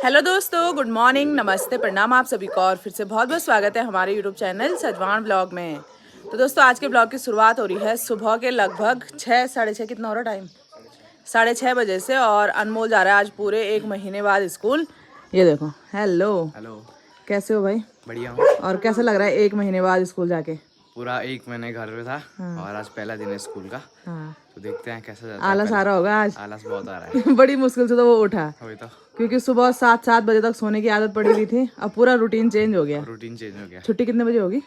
Hello दोस्तों, good morning, नमस्ते, प्रणाम आप सभी को और फिर से बहुत बहुत स्वागत है हमारे यूट्यूब चैनल सजवान ब्लॉग में। तो दोस्तों आज के ब्लॉग की शुरुआत हो रही है सुबह के लगभग 6 साढ़े 6 कितना हो रहा टाइम 6:30 बजे से। और अनमोल जा रहा है आज पूरे 1 महीने बाद स्कूल। ये देखो। हेलो हेलो, कैसे हो भाई? बढ़िया हूँ। और कैसा लग रहा है 1 महीने बाद स्कूल जाके? पूरा 1 महीने घर पे था। हाँ। और आज पहला दिन है स्कूल का। हाँ, तो देखते हैं कैसा जाता है। आलस आ रहा होगा आज? आलस बहुत आ रहा है। बड़ी मुश्किल से तो वो उठा, वही तो, क्योंकि सुबह 7 बजे तक सोने की आदत पड़ी हुई थी। अब पूरा रूटीन चेंज हो गया। रूटीन चेंज हो गया। छुट्टी कितने बजे होगी?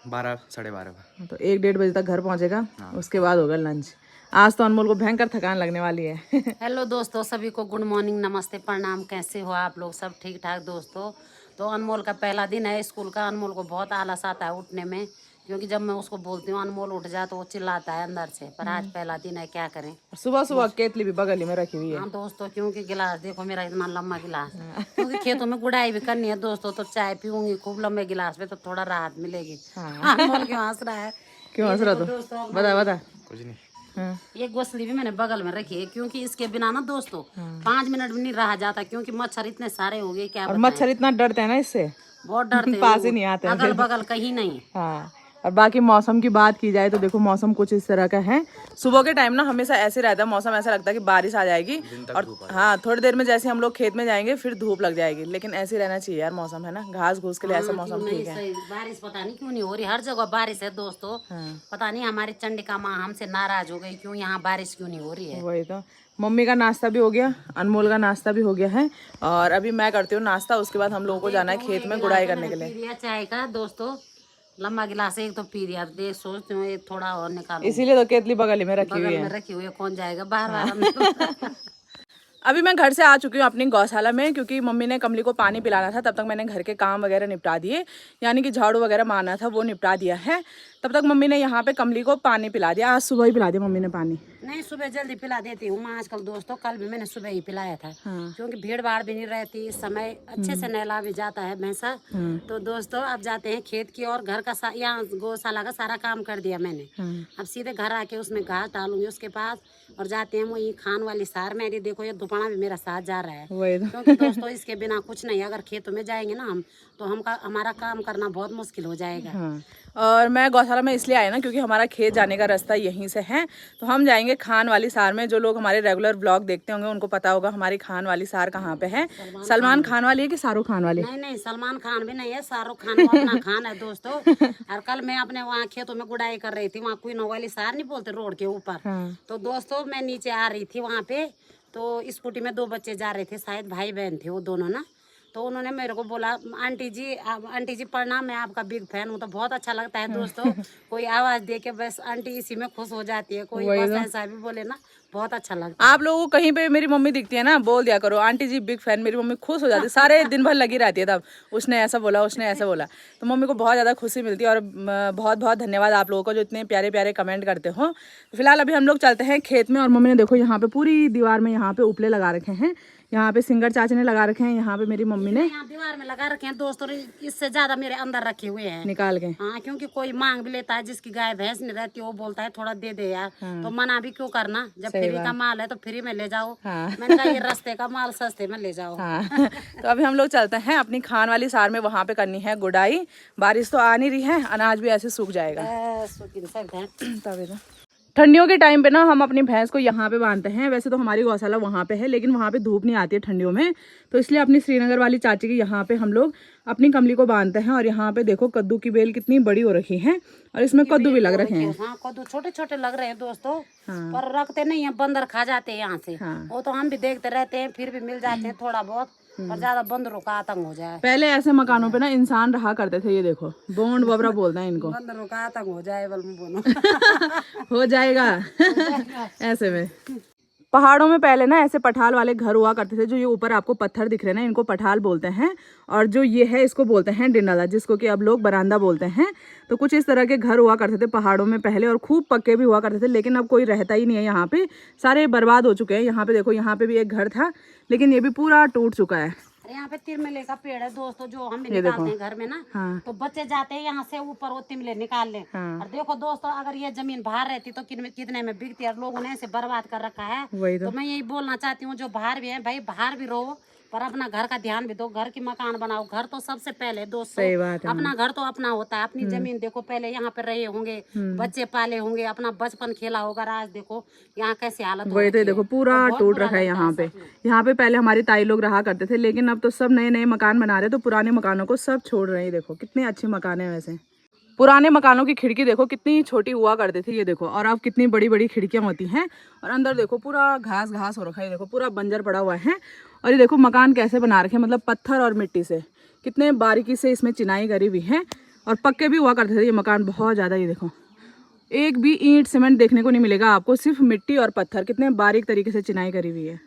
12 साढ़े 12 तो 1-1:30 बजे तक घर पहुंचेगा। हाँ। उसके बाद होगा लंच। आज तो अनमोल को भयंकर थकान लगने वाली है। हेलो दोस्तों, सभी को गुड मॉर्निंग, नमस्ते, प्रणाम। कैसे हो आप लोग? सब ठीक ठाक दोस्तों। तो अनमोल का पहला दिन है स्कूल का। अनमोल को बहुत आलस आता है उठने में, क्योंकि जब मैं उसको बोलती हूँ अनमोल उठ जा तो वो चिल्लाता है अंदर से। पर आज पहला दिन है, क्या करें। सुबह सुबह केतली भी बगल ही में रखी हुई है। हाँ दोस्तों, क्योंकि गिलास देखो मेरा इतना लंबा गिलास, क्योंकि खेतों में गुड़ाई भी करनी है दोस्तों, तो चाय पीऊंगी खूब लंबे गिलास में तो थोड़ा राहत मिलेगी। अनमोल क्यों हंस रहा है? क्यों हंस रहा तो? दोस्तों बता। कुछ नहीं। हाँ। ये गोसली भी मैंने बगल में रखी है, क्योंकि इसके बिना ना दोस्तों 5 मिनट भी नहीं रहा जाता, क्योंकि मच्छर इतने सारे हो गए, क्या और बताएं। मच्छर इतना डरते हैं ना इससे, बहुत डरते हैं पास ही वो, नहीं आते हैं अगल फिर। बगल कहीं नहीं। हाँ। और बाकी मौसम की बात की जाए तो देखो मौसम कुछ इस तरह का है। सुबह के टाइम ना हमेशा ऐसे रहता है मौसम, ऐसा लगता है कि बारिश आ जाएगी। और हाँ, थोड़ी देर में जैसे हम लोग खेत में जाएंगे फिर धूप लग जाएगी। लेकिन ऐसे रहना चाहिए यार मौसम, है ना? घास घूस के लिए ऐसा मौसम नहीं ठीक है। सही, बारिश पता नहीं क्यों नहीं हो रही। हर जगह बारिश है दोस्तों। पता नहीं हमारी चंडिका माँ हमसे नाराज हो गई, क्यों यहाँ बारिश क्यों नहीं हो रही है। वही तो। मम्मी का नाश्ता भी हो गया, अनमोल का नाश्ता भी हो गया है। और अभी मैं करती हूँ नाश्ता, उसके बाद हम लोगों को जाना है खेत में गुड़ाई करने के लिए। पी लिया चाय का दोस्तों, लंबा गिलास एक तो पी लिया। देख सोचती हूँ एक थोड़ा और निकालूं। इसीलिए तो केतली बगल ही में रखी हुई बगल में है। रखी हुई है, कौन जाएगा बार बार अंदर। अभी मैं घर से आ चुकी हूँ अपनी गौशाला में, क्योंकि मम्मी ने कमली को पानी पिलाना था। तब तक मैंने घर के काम वगैरह निपटा दिए, यानी कि झाड़ू वगैरह मारना था वो निपटा दिया है। तब तक मम्मी ने यहाँ पे कमली को पानी पिला दिया। आज सुबह ही पिला दिया मम्मी ने पानी। नहीं, सुबह जल्दी पिला देती हूँ मैं आजकल दोस्तों। कल भी मैंने सुबह ही पिलाया था। हाँ। क्योंकि भीड़ भाड़ भी नहीं रहती इस समय, अच्छे से नहला भी जाता है भैंसा। तो दोस्तों अब जाते हैं खेत की और। घर का यहाँ गौशाला का सारा काम कर दिया मैंने। अब सीधे घर आके उसमें घास डालूंगी उसके पास, और जाते हैं वही खान वाली सार में। यदि देखो ये दुपड़ा भी मेरा साथ जा रहा है, वही तो। क्योंकि दोस्तों इसके बिना कुछ नहीं। अगर खेतों में जाएंगे ना हम, तो हमारा काम करना बहुत मुश्किल हो जाएगा। हाँ। और मैं गौशाला में इसलिए आई ना, क्योंकि हमारा खेत जाने का रास्ता यहीं से है। तो हम जाएंगे खान वाली सार में। जो लोग हमारे रेगुलर ब्लॉग देखते होंगे उनको पता होगा हमारी खान वाली सार कहाँ पे है। सलमान खान वाली है कि शाहरुख खान वाली? नहीं, सलमान खान भी नहीं है, शाहरुख खान वो अपना खान है दोस्तों। और कल मैं अपने वहाँ खेतों में गुड़ाई कर रही थी, वहाँ कोई वाली सार नहीं बोलते रोड के ऊपर। हाँ। तो दोस्तों मैं नीचे आ रही थी वहाँ पे, तो स्कूटी में 2 बच्चे जा रहे थे, शायद भाई बहन थे वो दोनों ना। तो उन्होंने मेरे को बोला आंटी जी प्रणाम, मैं आपका बिग फैन हूँ। तो बहुत अच्छा लगता है दोस्तों, कोई आवाज दे के बस आंटी इसी में खुश हो जाती है। कोई बस ऐसा भी बोले ना, बहुत अच्छा लगता है। आप लोगों को कहीं पे मेरी मम्मी दिखती है ना, बोल दिया करो आंटी जी बिग फैन। मेरी मम्मी खुश हो जाती है, सारे दिन भर लगी रहती है तब उसने ऐसा बोला उसने ऐसा बोला। तो मम्मी को बहुत ज़्यादा खुशी मिलती है। और बहुत बहुत धन्यवाद आप लोगों को जो इतने प्यारे प्यारे कमेंट करते हो। तो फिलहाल अभी हम लोग चलते हैं खेत में। और मम्मी ने देखो यहाँ पे पूरी दीवार में यहाँ पे उपले लगा रखे हैं। यहाँ पे सिंगर चाची ने लगा रखे हैं, यहाँ पे मेरी मम्मी ने यहाँ दीवार में लगा रखे हैं दोस्तों। इससे ज्यादा मेरे अंदर रखे हुए हैं निकाल के। हाँ, क्योंकि कोई मांग भी लेता है, जिसकी गाय भैंस नहीं रहती वो बोलता है थोड़ा दे दे यार। तो मना भी क्यों करना, जब फ्री का माल है तो फ्री में ले जाओ। हाँ। मैंने कहा ये रास्ते का माल सस्ते में ले जाओ। हाँ। तो अभी हम लोग चलते हैं अपनी खान वाली सार में, वहाँ पे करनी है गुड़ाई। बारिश तो आ नहीं रही है, अनाज भी ऐसे सूख जाएगा। तभी तो ठंडियों के टाइम पे ना हम अपनी भैंस को यहाँ पे बांधते हैं। वैसे तो हमारी गौशाला वहाँ पे है, लेकिन वहाँ पे धूप नहीं आती है ठंडियों में। तो इसलिए अपनी श्रीनगर वाली चाची की यहाँ पे हम लोग अपनी कमली को बांधते हैं। और यहाँ पे देखो कद्दू की बेल कितनी बड़ी हो रखी है, और इसमें कद्दू भी लग रखे हैं। हाँ, कद्दू छोटे छोटे लग रहे हैं दोस्तों। पर रखते नहीं है, बंदर खा जाते हैं यहाँ से। वो तो हम भी देखते रहते हैं, फिर भी मिल जाते हैं थोड़ा बहुत। पर ज्यादा बंदरों का आतंक हो जाए। पहले ऐसे मकानों पे ना इंसान रहा करते थे। ये देखो बोंड बबरा बोलते हैं इनको। बंदरों का आतंक हो जाए बल में बोलो। हो जाएगा ऐसे में। पहाड़ों में पहले ना ऐसे पठाल वाले घर हुआ करते थे। जो ये ऊपर आपको पत्थर दिख रहे हैं ना, इनको पठाल बोलते हैं। और जो ये है इसको बोलते हैं डिंडाला, जिसको कि अब लोग बरामदा बोलते हैं। तो कुछ इस तरह के घर हुआ करते थे पहाड़ों में पहले, और खूब पक्के भी हुआ करते थे। लेकिन अब कोई रहता ही नहीं है यहाँ पे, सारे बर्बाद हो चुके हैं। यहाँ पे देखो, यहाँ पे भी एक घर था, लेकिन ये भी पूरा टूट चुका है। यहाँ पे तिरमिले का पेड़ है दोस्तों, जो हम भी निकालते हैं घर में ना। हाँ। तो बच्चे जाते हैं यहाँ से ऊपर, वो तिमले निकाल ले। हाँ। और देखो दोस्तों, अगर ये जमीन बाहर रहती तो कितने में बिकती है। लोगों ने ऐसे बर्बाद कर रखा है। वही तो मैं यही बोलना चाहती हूँ, जो बाहर भी है भाई बाहर भी रहो, पर अपना घर का ध्यान भी दो, घर की मकान बनाओ। घर तो सबसे पहले दोस्तों, सही बात है। अपना घर तो अपना होता है। अपनी जमीन देखो, पहले यहाँ पे रहे होंगे, बच्चे पाले होंगे, अपना बचपन खेला होगा। आज देखो यहाँ कैसी हालत हो वही तो रखी देखो है। पूरा और बहुत टूट बुरा रखा है लगता यहाँ पे। सच में। यहाँ पे पहले हमारी ताई लोग रहा करते थे, लेकिन अब तो सब नए नए मकान बना रहे, तो पुराने मकानों को सब छोड़ रहे हैं। देखो कितने अच्छे मकान है वैसे। पुराने मकानों की खिड़की देखो कितनी छोटी हुआ करती थी, ये देखो, और अब कितनी बड़ी बड़ी खिड़कियां होती हैं। और अंदर देखो पूरा घास घास हो रखा है, देखो पूरा बंजर पड़ा हुआ है। और ये देखो मकान कैसे बना रखे हैं, मतलब पत्थर और मिट्टी से, कितने बारीकी से इसमें चिनाई करी हुई है। और पक्के भी हुआ करते थे ये मकान बहुत ज़्यादा। ये देखो एक भी ईंट सीमेंट देखने को नहीं मिलेगा आपको, सिर्फ मिट्टी और पत्थर, कितने बारीक तरीके से चिनाई करी हुई है।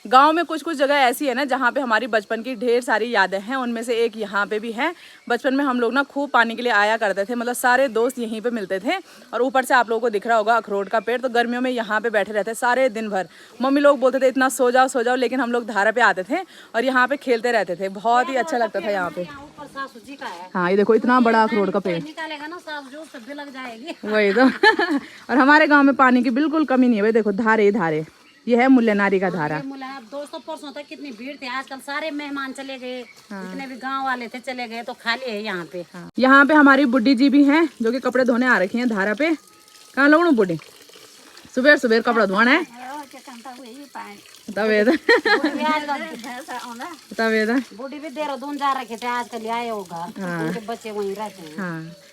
गांव में कुछ कुछ जगह ऐसी है ना जहाँ पे हमारी बचपन की ढेर सारी यादें हैं। उनमें से एक यहाँ पे भी है। बचपन में हम लोग ना खूब पानी के लिए आया करते थे, मतलब सारे दोस्त यहीं पे मिलते थे। और ऊपर से आप लोगों को दिख रहा होगा अखरोट का पेड़, तो गर्मियों में यहाँ पे बैठे रहते सारे दिन भर। मम्मी लोग बोलते थे इतना सो जाओ, लेकिन हम लोग धारा पे आते थे और यहाँ पे खेलते रहते थे। बहुत ही अच्छा लगता था यहाँ पे। ऊपर सासू जी का है। हाँ ये देखो इतना बड़ा अखरोट का पेड़, निकालेगा ना सासू जी, उससे भी लग जाएगी। वही तो। और हमारे गाँव में पानी की बिल्कुल कमी नहीं है। भाई देखो धारे ही धारे, ये है मुल्ले नारी का धारा। दोस्तों परसों तक कितनी भीड़ थी, आजकल सारे मेहमान चले गए। जितने भी गांव वाले थे चले गए, तो खाली है यहाँ पे। यहाँ पे हमारी बुड्ढी जी भी हैं जो कि कपड़े धोने आ रखी हैं धारा पे। कहाँ लोग बुड्ढी सुबह सुबह कपड़ा धोना है बूढ़ी भी देहरादून जा रखे थे, आजकल आए होगा। उनके बच्चे वहीं रहते हैं।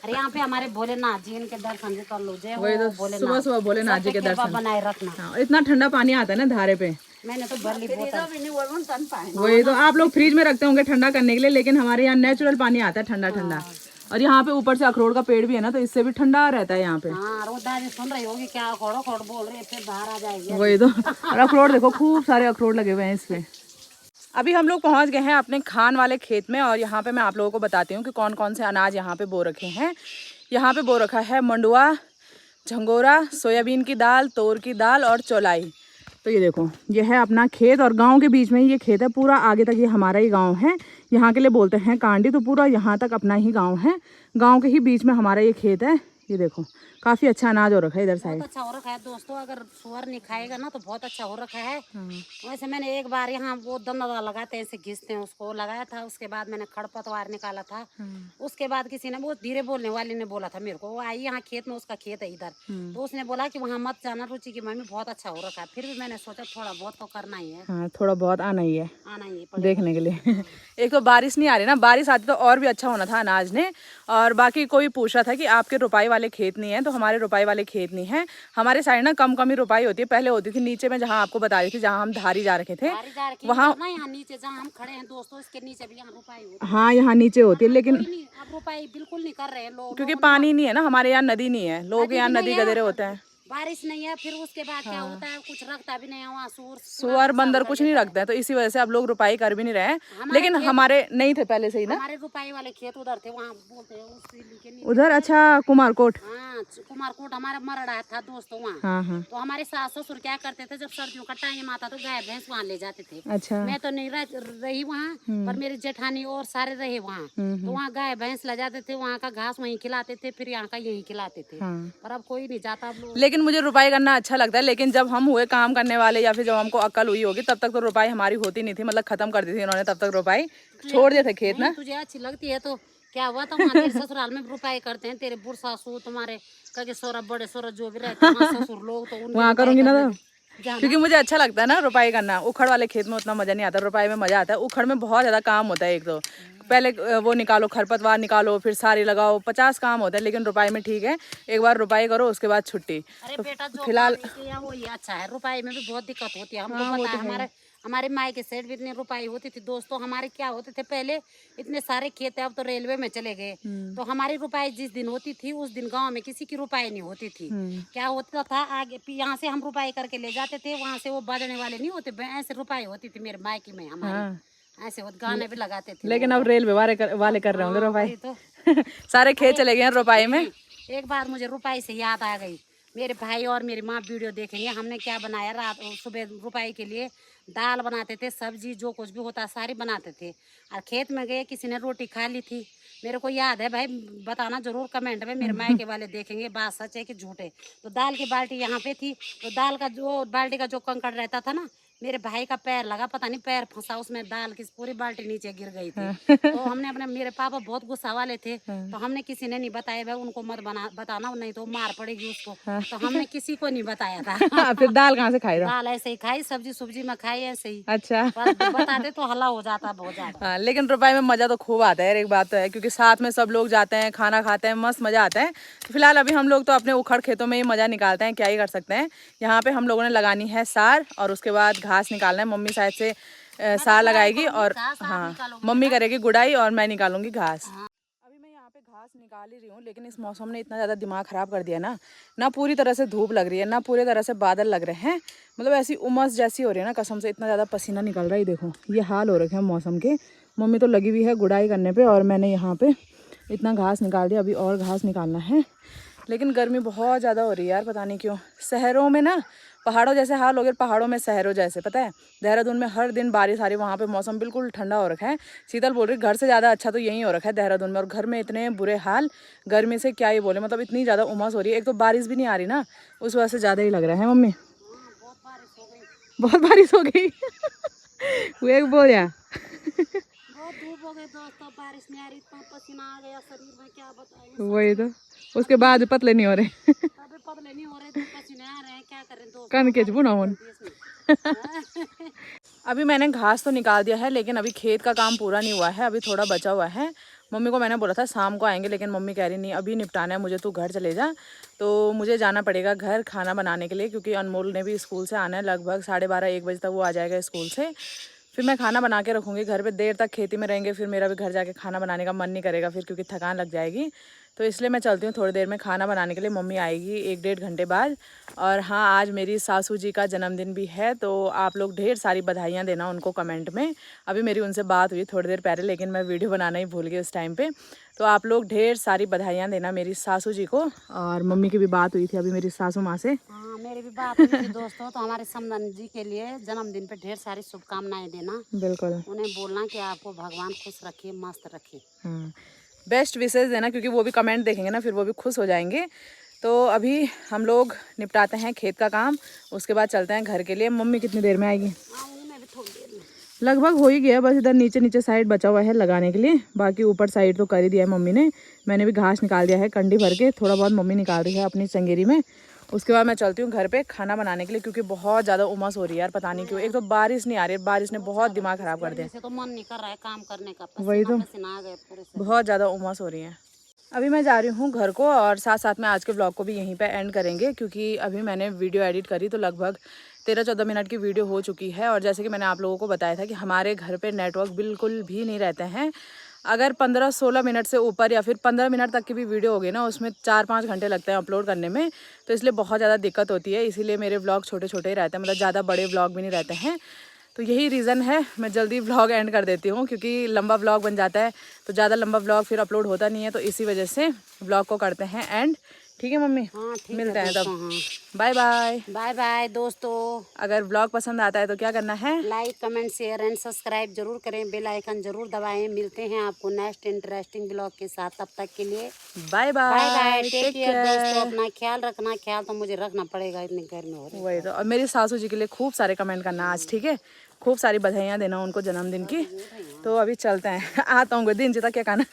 अरे यहाँ पे हमारे भोलेनाथ जी, इनके दर्शन भी कर लो। जय हो भोलेनाथ। सुबह सुबह भोलेनाथ जी के दर्शन बनाए रखना। हाँ, इतना ठंडा पानी आता है ना धारे पे। मैंने तो भर ली बोतल। वही तो, आप लोग फ्रिज में रखते होंगे ठंडा करने के लिए, लेकिन हमारे यहाँ नेचुरल पानी आता है ठंडा ठंडा। और यहाँ पे ऊपर से अखरोट का पेड़ भी है ना, तो इससे भी ठंडा रहता है यहाँ पे। हाँ, रोदाजी सुन रही होगी क्या अखरोट बोल रही है, फिर बाहर आ जाएगी। वही तो। और अखरोट देखो खूब सारे अखरोट लगे हुए हैं इस पे। अभी हम लोग पहुंच गए हैं अपने खान वाले खेत में, और यहाँ पे मैं आप लोगों को बताती हूँ कि कौन कौन से अनाज यहाँ पे बो रखे हैं। यहाँ पे बो रखा है मंडुआ, झंगोरा, सोयाबीन की दाल, तोर की दाल और चौलाई। तो ये देखो ये है अपना खेत, और गांव के बीच में ये खेत है। पूरा आगे तक ये हमारा ही गांव है। यहाँ के लिए बोलते हैं कांडी। तो पूरा यहाँ तक अपना ही गांव है। गांव के ही बीच में हमारा ये खेत है। ये देखो काफी अच्छा अनाज हो रखा है इधर साइड। बहुत अच्छा हो रखा है दोस्तों, अगर सुअर नहीं खाएगा ना तो बहुत अच्छा हो रखा है। वैसे मैंने एक बार यहाँ वो दमदा लगाते हैं, ऐसे घिसते हैं, उसको लगाया था। उसके बाद मैंने खड़पतवार निकाला था। उसके बाद किसी ने, वो धीरे बोलने वाली ने बोला था मेरे को, वो आई यहाँ खेत में, उसका खेत है इधर, तो उसने बोला कि वहाँ मत जाना, रुचि की मम्मी बहुत अच्छा हो रखा है। फिर भी मैंने सोचा थोड़ा बहुत तो करना ही है। हाँ थोड़ा बहुत आना ही है, आना ही देखने के लिए। एक तो बारिश नहीं आ रही ना, बारिश आती तो और भी अच्छा होना था अनाज ने। और बाकी कोई पूछ रहा था कि आपके रुपाई वाले खेत नहीं है, तो हमारे रुपाई वाले खेत नहीं है। हमारे साइड ना कम कम ही रुपाई होती है। पहले होती थी नीचे में, जहाँ आपको बता रही थी, जहाँ हम धारी जा रखे थे वहाँ। यहाँ नीचे जहाँ हम खड़े हैं दोस्तों, इसके नीचे भी यहाँ रुपाई होती है। हाँ यहाँ नीचे होती है, लेकिन अब रुपाई बिल्कुल नहीं कर रहे हैं लोग, क्योंकि पानी नहीं है ना हमारे यहाँ, नदी नहीं है। लोग यहाँ नदी गदेरे होते हैं, बारिश नहीं है। फिर उसके बाद क्या होता है, कुछ रखता भी नहीं है वहाँ, सुअर बंदर कुछ नहीं रखता है। तो इसी वजह से अब लोग रुपाई कर भी नहीं रहे हैं। लेकिन हमारे नहीं थे पहले से ही ना, हमारे रुपाई वाले खेत उधर थे, वहाँ बोलते हैं उधर। अच्छा कुमारकोट। हाँ कुमारकोट हमारा मरड़ा था दोस्तों वहाँ। हाँ। तो हमारे सास ससुर क्या करते थे, जब सर्दियों का टाइम आता तो गाय भैंस वहाँ ले जाते थे। अच्छा। मैं तो नहीं रही वहाँ, पर मेरी जेठानी और सारे रहे वहाँ। तो वहाँ गाय भैंस ले जाते थे, वहाँ का घास वहीं खिलाते थे, फिर यहाँ का यहीं खिलाते थे। पर अब कोई नहीं जाता अब लोग। लेकिन मुझे रुपाई करना अच्छा लगता है, लेकिन जब हम हुए काम करने वाले, या फिर जब हमको अक्ल हुई होगी, तब तक तो रुपाई हमारी होती नहीं थी। मतलब खत्म कर दी थी इन्होंने, तब तक रुपाई छोड़ दिए थे खेत ना। तुझे अच्छी लगती है तो क्या हुआ था, वहाँ तेरे ससुराल में रुपाई करते हैं, तेरे बुढ़ सासू तुम्हारे कगे सोरा बड़े सोरा जो भी रहते हैं ससुर लोग, तो वहाँ करूंगी ना तो, क्योंकि मुझे अच्छा लगता है ना रुपाई करना। उखड़ वाले खेत में उतना मजा नहीं आता, रुपाई में मजा आता है। उखड़ में बहुत ज्यादा काम होता है। एक तो पहले वो निकालो, खरपतवार निकालो, फिर सारी लगाओ, 50 काम होता है। लेकिन रुपाई में ठीक है, एक बार रुपाई करो उसके बाद छुट्टी। अरे बेटा फिलहाल वो ये अच्छा है, रुपाई में भी बहुत दिक्कत होती है। हमको पता है, हमारे माई के साइड भी इतनी रुपाई होती थी दोस्तों। हमारे क्या होते थे पहले, इतने सारे खेत है, अब तो रेलवे में चले गए। तो हमारी रुपाई जिस दिन होती थी, उस दिन गांव में किसी की रुपाई नहीं होती थी। क्या होता था, आगे यहाँ से हम रुपाई करके ले जाते थे, वहाँ से वो बाजने वाले नहीं होते, ऐसे रुपाई होती थी मेरे मायके में हमारे। ऐसे गाने भी लगाते थे। लेकिन अब रेलवे वाले कर रहे होंगे रुपाई। तो सारे खेत चले गए रुपाई में। एक बार मुझे रुपाई से याद आ गई, मेरे भाई और मेरी माँ वीडियो देखेंगे। हमने क्या बनाया, रात सुबह रुपाई के लिए दाल बनाते थे, सब्जी जो कुछ भी होता सारी बनाते थे। और खेत में गए, किसी ने रोटी खा ली थी, मेरे को याद है भाई, बताना जरूर कमेंट में, मेरे मायके वाले देखेंगे बात सच है कि झूठ है। तो दाल की बाल्टी यहाँ पे थी, तो दाल का जो बाल्टी का जो कंकड़ रहता था ना, मेरे भाई का पैर लगा, पता नहीं पैर फंसा उसमें, दाल की पूरी बाल्टी नीचे गिर गई थी। तो हमने अपने, मेरे पापा बहुत गुस्सा वाले थे, तो हमने किसी ने नहीं बताया भाई उनको मत बताना, नहीं तो मार पड़ेगी उसको, तो हमने किसी को नहीं बताया था। फिर दाल कहाँ से खाई रहा? दाल ऐसे ही खाई, सब्जी में खाई ऐसे ही। अच्छा। बताते तो हल्ला हो जाता बहुत ज्यादा। हाँ, लेकिन रुपाई में मजा तो खूब आता है यार, एक बात तो है, क्योंकि साथ में सब लोग जाते हैं, खाना खाते हैं, मस्त मजा आता है। तो फिलहाल अभी हम लोग तो अपने उखड़ खेतों में ही मजा निकालते हैं, क्या ही कर सकते हैं। यहाँ पे हम लोगों ने लगानी है सार और उसके बाद घास निकालना है। मम्मी शायद से सार लगाएगी और हाँ मम्मी करेगी गुड़ाई और मैं निकालूंगी घास। अभी मैं यहाँ पे घास निकाल ही रही हूँ, लेकिन इस मौसम ने इतना ज़्यादा दिमाग ख़राब कर दिया ना, ना पूरी तरह से धूप लग रही है ना पूरी तरह से बादल लग रहे हैं, मतलब ऐसी उमस जैसी हो रही है ना, कसम से इतना ज़्यादा पसीना निकल रहा है। देखो ये हाल हो रखे हैं मौसम के। मम्मी तो लगी हुई है गुड़ाई करने पे और मैंने यहाँ पे इतना घास निकाल दिया, अभी और घास निकालना है। लेकिन गर्मी बहुत ज़्यादा हो रही है यार, पता नहीं क्यों। शहरों में ना पहाड़ों जैसे हाल हो गए, पहाड़ों में शहरों जैसे, पता है देहरादून में हर दिन बारिश आ रही, वहाँ पे मौसम बिल्कुल ठंडा हो रखा है। शीतल बोल रही घर से ज़्यादा अच्छा तो यहीं हो रखा है देहरादून में, और घर में इतने बुरे हाल गर्मी से क्या ही बोले, मतलब इतनी ज़्यादा उमस हो रही है। एक तो बारिश भी नहीं आ रही ना, उस वजह से ज़्यादा ही लग रहा है। मम्मी बहुत बारिश हो गई वो एक बोल रहा बहुत धूप हो गई दोस्तों, बारिश नहीं आ रही, इतना पसीना आ गया शरीर में, क्या बताएं। वही तो, उसके बाद पतले नहीं हो रहे अभी पतले नहीं हो रहे, तो पसीने आ रहे हैं, क्या करें दोस्तों। कन के बुना अभी मैंने घास तो निकाल दिया है, लेकिन अभी खेत का काम पूरा नहीं हुआ है, अभी थोड़ा बचा हुआ है। मम्मी को मैंने बोला था शाम को आएंगे, लेकिन मम्मी कह रही नहीं अभी निपटाना है मुझे, तू घर चले जा। तो मुझे जाना पड़ेगा घर खाना बनाने के लिए, क्योंकि अनमोल ने भी स्कूल से आना है, लगभग 12:30-1 बजे तक वो आ जाएगा स्कूल से। फिर मैं खाना बना के रखूँगी घर पे, देर तक खेती में रहेंगे, फिर मेरा भी घर जाके खाना बनाने का मन नहीं करेगा फिर, क्योंकि थकान लग जाएगी। तो इसलिए मैं चलती हूँ थोड़ी देर में खाना बनाने के लिए। मम्मी आएगी 1-1.5 घंटे बाद। और हाँ, आज मेरी सासू जी का जन्मदिन भी है, तो आप लोग ढेर सारी बधाइयाँ देना उनको कमेंट में। अभी मेरी उनसे बात हुई थोड़ी देर पहले, लेकिन मैं वीडियो बनाना ही भूल गई उस टाइम पे। तो आप लोग ढेर सारी बधाइयाँ देना मेरी सासू जी को। और मम्मी की भी बात हुई थी अभी मेरी सासू माँ से। हाँ मेरी भी बात हुई थी दोस्तों, तो हमारे समदन जी के लिए जन्मदिन पे ढेर सारी शुभकामनाएं देना। बिल्कुल, उन्हें बोलना कि आपको भगवान खुश रखे, मस्त रखे। हाँ बेस्ट विशेष देना, क्योंकि वो भी कमेंट देखेंगे ना, फिर वो भी खुश हो जाएंगे। तो अभी हम लोग निपटाते हैं खेत का काम, उसके बाद चलते हैं घर के लिए। मम्मी कितनी देर में आएगी? आऊंगी मैं भी थोड़ी देर में। लगभग हो ही गया, बस इधर नीचे साइड बचा हुआ है लगाने के लिए, बाकी ऊपर साइड तो कर ही दिया है मम्मी ने। मैंने भी घास निकाल दिया है कंडी भर के, थोड़ा बहुत मम्मी निकाल रही है अपनी चंगेरी में। उसके बाद मैं चलती हूँ घर पे खाना बनाने के लिए, क्योंकि बहुत ज़्यादा उमस हो रही है यार, पता नहीं क्यों। एक तो बारिश नहीं आ रही है, बारिश ने बहुत दिमाग ख़राब कर दिया। वैसे तो मन नहीं कर रहा है काम करने का, वही तो, पसीना आ गए पूरे से। बहुत ज़्यादा उमस हो रही है। अभी मैं जा रही हूँ घर को, और साथ साथ में आज के ब्लॉग को भी यहीं पे एंड करेंगे, क्योंकि अभी मैंने वीडियो एडिट करी तो लगभग 13-14 मिनट की वीडियो हो चुकी है। और जैसे कि मैंने आप लोगों को बताया था कि हमारे घर पे नेटवर्क बिल्कुल भी नहीं रहते हैं। अगर 15-16 मिनट से ऊपर या फिर 15 मिनट तक की भी वीडियो हो गई ना, उसमें 4-5 घंटे लगते हैं अपलोड करने में, तो इसलिए बहुत ज़्यादा दिक्कत होती है। इसीलिए मेरे ब्लॉग छोटे छोटे ही रहते हैं, मतलब ज़्यादा बड़े ब्लॉग भी नहीं रहते हैं। तो यही रीज़न है, मैं जल्दी व्लॉग एंड कर देती हूँ, क्योंकि लंबा व्लॉग बन जाता है तो ज़्यादा लंबा व्लॉग फिर अपलोड होता नहीं है, तो इसी वजह से व्लॉग को करते हैं एंड। ठीक है मम्मी? हाँ ठीक मिलते है हैं दोस्तों, तब। हाँ। Bye bye. बाय बाय दोस्तों। अगर व्लॉग पसंद आता है तो क्या करना है? Like comment share and subscribe जरूर करें, बेल आइकन जरूर दबाएं। मिलते हैं आपको नेक्स्ट इंटरेस्टिंग ब्लॉग के साथ, तब तक के लिए bye bye bye, bye, take care दोस्तों। अपना ख्याल रखना, ख्याल तो मुझे रखना पड़ेगा, इतने घर में हो रहे। वही तो, और मेरी सासू जी के लिए खूब सारे कमेंट करना आज, ठीक है? खूब सारी बधाइयाँ देना उनको जन्मदिन की। तो अभी चलते हैं आता हूँ दिन जीता क्या कहना